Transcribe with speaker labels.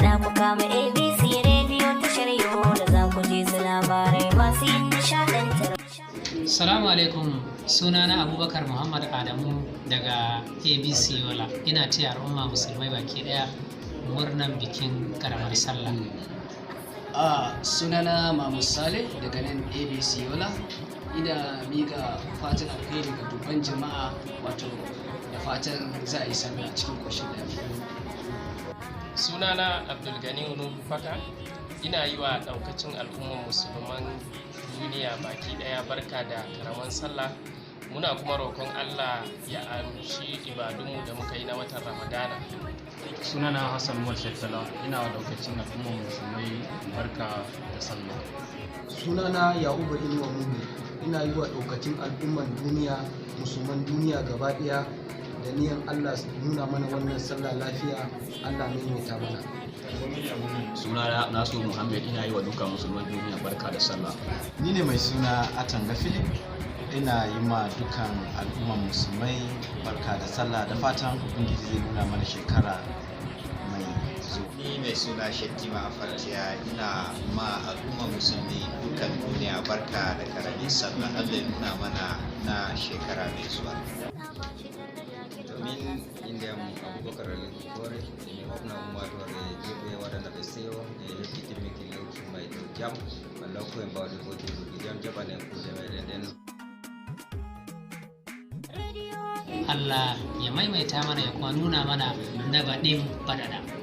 Speaker 1: Na ku kama ABC Radio tashar da za ku ji su labarai masu yin nishaɗantar.
Speaker 2: Salamu alaikum, sunana Abubakar Muhammad Adamu daga ABC Yola. Ina taya al'umma musulmai baki daya murnan bikin karamar sallah.
Speaker 3: Sunana Mamu Sale daga nan ABC Yola. Ina miƙa fatan alheri ga dubban jama'a, wato da fatan za a yi sallah cikin ƙoshin lafiya.
Speaker 4: Sunana Abdulgani Nuhu Faka. Ina yi wa ɗaukacin al'ummar musulman duniya baki ɗaya barka da karaman sallah. Muna kuma roƙon Allah ya amshi ibadunmu da muka yi na watan Ramadana.
Speaker 5: Sunana Hassan Umar Shettala. Ina wa ɗaukacin al'ummar musulmai barka da sallah.
Speaker 6: Sunana Yahuba Inuwa Mumi. Ina yi wa ɗaukacin al'ummar duniya, musulman duniya gaba ɗaya, da niyan Allah su nuna mana wannan sallah lafiya, Allah maimaita mana.
Speaker 7: Sunana Nasu Muhammad. Ina yi wa dukkan musulman duniya barka da sallah.
Speaker 8: Ni ne mai suna Atanga Philip. Ina yi ma dukkan al'umman musulmai barka da sallah, da fatan ubangiji zai nuna mana shekara mai zuwa.
Speaker 9: Ni mai suna Shettima Afatiya. Ina ma al'umman musulmi dukkan duniya barka da karamin sallah. Allah ya nuna mana na shekara mai zuwa.
Speaker 10: Min indiam Abubakar Gore ini hokna umatore jibe wadana beseyo lekiti miki leki mai to jam Allah ko en bawde ko to jam jabane ko de den.
Speaker 2: Allah ya maimaita mana ya kuma nuna mana na baɗin baɗaɗa.